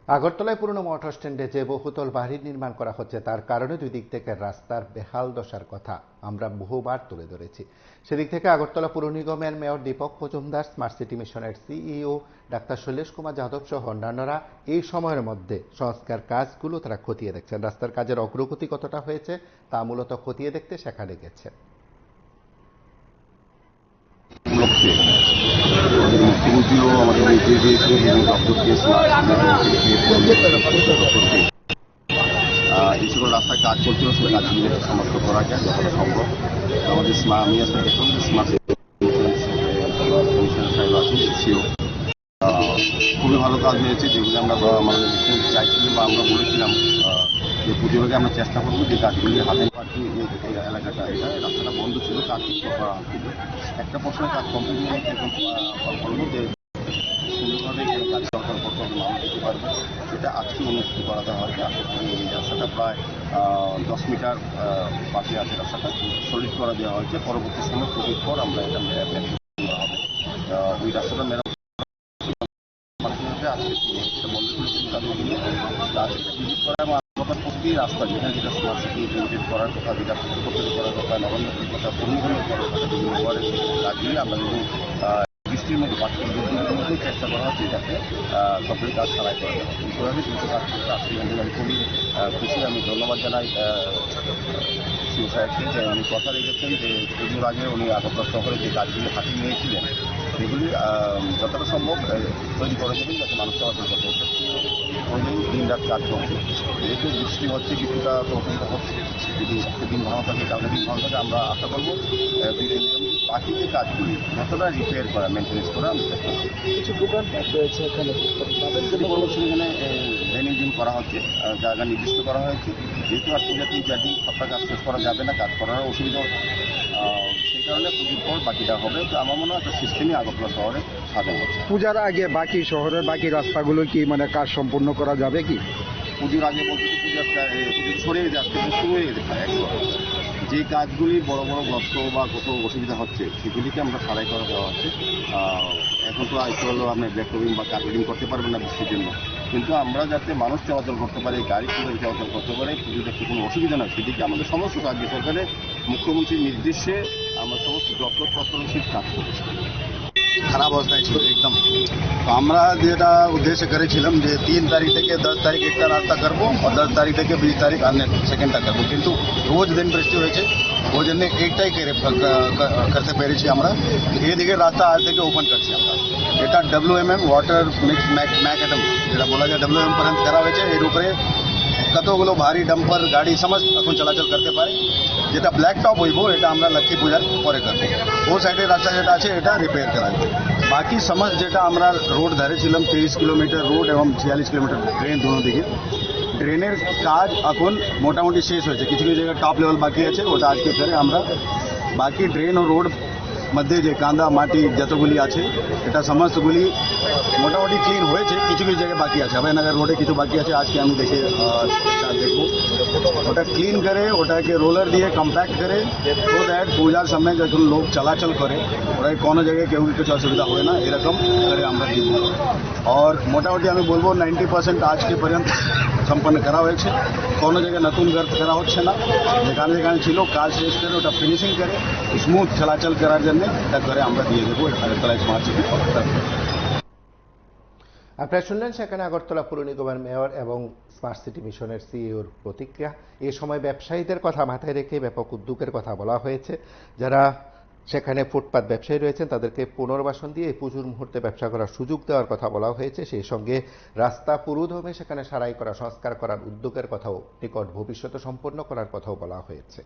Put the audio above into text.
আগরতলায় পুরনো মোটর স্ট্যান্ডে যে বহুতল বাড়ি নির্মাণ করা হচ্ছে তার কারণে দুই দিক থেকে রাস্তার বেহাল দশার কথা আমরা বহুবার তুলে ধরেছি। সেদিক থেকে আগরতলা পুর নিগমের mayor Dipak Majumdar, smart city মিশনের সিইও ডাক্তার শৈলেশ কুমার যাদব সহ অন্যান্যরা এই সময়ের মধ্যে সংস্কার কাজগুলো তারা খতিয়ে দেখছেন। রাস্তার কাজের অগ্রগতি কতটা হয়েছে তা মূলত খতিয়ে দেখতে সেখানে গেছেন। মুখ্যমন্ত্রীও আমাদের নির্দেশ দিয়েছিলেন এবং দপ্তরকে এই সকল রাস্তায় কাজ চলছিল, সেই কাজগুলি সমাপ্ত করা যায় যতটা সম্ভব। আমাদের মিয়া সাহেব স্মার্ট কমিশনার সাহেব আছেন, সিও, খুবই ভালো কাজ হয়েছে, যেগুলি আমরা আমাদের মুখ্যমন্ত্রী চাইছিলাম বা আমরা বলেছিলাম যে পুজোর আগে আমরা চেষ্টা করবো যে কাজগুলি হাতে পাখি এই এলাকাটা রাস্তাটা বন্ধ ছিল, কাজ করা হচ্ছিল। একটা পর্যায়ে কাজ কমপ্লিট হয়ে গেছে, এখন বলবো যে সুন্দরভাবে এখানে কাজ চলাচল করতে হবে, মানুষ দিতে পারবে, সেটা আজকে অনুষ্ঠিত করাতে হয়। এই রাস্তাটা প্রায় 10 মিটার পাশে আছে, রাস্তাটা সলিড করা দেওয়া হয়েছে। পরবর্তী সময় পুজোর পর আমরা এটা করা হবে। ওই রাস্তাটা মেরামত আজকে সেটা বন্ধ করেছিল তাদের জন্য আজকে ভিজিট করা এবং প্রতি রাস্তা যেখানে যেটা স্মার্ট সিটি ইমপ্লিমেন্ট করার কথা, যেটা করতে করার কথা, নবান্নের কথা, পরিবহনের করার কথা, বিভিন্ন ওয়ার্ডের কাজগুলি আমরা যদি বৃষ্টির মধ্যে বাচ্চার দুর্যোগের মধ্যেই চেষ্টা করা হচ্ছে যাতে সবগুলি কাজ ছাড়াই করা যায়। এইভাবে কিন্তু কাজ করতে আসছি। আমি খুবই খুশি, আমি ধন্যবাদ জানাই সিও সাহেবকে যে উনি কথা রেখেছেন যে পুজোর আগে উনি আগরতলা শহরে যে কাজগুলি হাতিয়ে নিয়েছিলেন সেগুলি যতটা সম্ভব তৈরি করে দেবেন যাতে মানুষ চলাচল করতে পারে। ওই দিন রাত কাজ চলছে, যেহেতু বৃষ্টি হচ্ছে কিছুটা তো অসুবিধা হচ্ছে, যদি একটা দিন ভালো থাকে তাহলে দিন ভালো থাকে। আমরা আশা করবো বাকি যে কাজগুলি যতটা রিপেয়ার করা, মেনটেন্স করা আমি চেষ্টা করবো। কিছু দোকান রয়েছে এখানে, তাদের জন্য এখানে ড্রেনিং করা হচ্ছে, জায়গা নির্দিষ্ট করা হয়েছে। যেহেতু আর পূজা 3-4 দিন সবটা কাজ শেষ করা যাবে না, কাজ করার অসুবিধা হচ্ছে, সেই কারণে পুজোর পর বাকিটা হবে। তো আমার মনে হয় একটা সিস্টেমই আগরতলা শহরে সাজানো হচ্ছে। পূজার আগে বাকি শহরের বাকি রাস্তাগুলো কি মানে কাজ সম্পূর্ণ করা যাবে কি? পুজোর আগে বলতে পুজো ছড়িয়ে যাচ্ছে, শুরু হয়ে যেতে পারে একদম। যে কাজগুলি বড় বড় গর্ত বা কত অসুবিধা হচ্ছে সেগুলিকে আমরা সারাই করে দেওয়া হচ্ছে। এখন তো আইসি হলো আপনি ব্ল্যাক টপিং বা কার্পেটিং করতে পারবেন না বৃষ্টির জন্য, কিন্তু আমরা যাতে মানুষ চলাচল করতে পারে, গাড়ি কিভাবে চলাচল করতে পারে, পুজোতে কোনো অসুবিধা নয় সেদিকে আমাদের সমস্ত রাজ্য সরকারের মুখ্যমন্ত্রীর নির্দেশে আমরা সমস্ত দপ্তর তৎপরশীল কাজ করছি। খারাপ অবস্থায় ছিল একদম। তো আমরা যেটা উদ্দেশ্য করেছিলাম যে 3 তারিখ থেকে 10 তারিখ একটা রাস্তা করবো আর 10 তারিখ থেকে 20 তারিখ সেকেন্ডটা করবো, কিন্তু রোজ দিন বৃষ্টি হয়েছে, ওই জন্য একটাই করতে পেরেছি আমরা। এদিকে রাস্তা আজ থেকে ওপেন করছি আমরা। এটা WMM ওয়াটার মিক্স ম্যাকডাম যেটা বলা যায় WMM পর্যন্ত করা হয়েছে। এর উপরে কতগুলো ভারী ডাম্পার গাড়ি সমস্ত এখন চলাচল করতে পারে। যেটা ব্ল্যাক টপ হইব এটা আমরা লক্ষ্মী পূজার পরে করবো। ও সাইডের রাস্তা যেটা আছে এটা রিপেয়ার করা হবে। বাকি সমস্ত যেটা আমরা রোড ধরেছিলাম 30 কিলোমিটার রোড এবং 46 কিলোমিটার ট্রেন দুনো দিকে, ট্রেনের কাজ এখন মোটামুটি শেষ হয়েছে। কিছু কিছু জায়গায় টপ লেভেল বাকি আছে, ওটা আজকে করে আমরা বাকি ট্রেন ও রোড মধ্যে যে কাঁদা মাটি যতগুলি আছে এটা সমস্তগুলি মোটামুটি ক্লিন হয়েছে। কিছু কিছু জায়গায় বাকি আছে, অভয়নগর রোডে কিছু বাকি আছে, আজকে আমি দেখবো ওটা ক্লিন করে, ওটাকে রোলার দিয়ে কম্প্যাক্ট করে, সো দ্যাট পূজার সময় যখন লোক চলাচল করে ওরা কোনো জায়গায় কেউ কিছু অসুবিধা হয় না, এরকম করে আমরা দিব। আর মোটামুটি আমি বলবো 90% আজকে পর্যন্ত সম্পন্ন করা হয়েছে। কোনো জায়গায় নতুন গর্ত করা হচ্ছে না, যেখানে যেখানে ছিল কাজ শেষ করে ওটা ফিনিশিং করে স্মুথ চলাচল করার জন্য এটা করে আমরা দিয়ে দেবো আগরতলা স্মার্ট সিটি। আপনারা শুনলেন সেখানে আগরতলা পুর নিগমের মেয়র এবং স্মার্ট সিটি মিশনের সিইওর প্রতিক্রিয়া। এ সময় ব্যবসায়ীদের কথা মাথায় রেখে ব্যাপক উদ্যোগের কথা বলা হয়েছে। যারা সেখানে ফুটপাত ব্যবসায়ী রয়েছেন তাদেরকে পুনর্বাসন দিয়ে পুজোর মুহূর্তে ব্যবসা করার সুযোগ দেওয়ার কথা বলা হয়েছে। সেই সঙ্গে রাস্তা পুরোদমে সেখানে সারাই করা, সংস্কার করার উদ্যোগের কথাও নিকট ভবিষ্যতে সম্পন্ন করার কথাও বলা হয়েছে।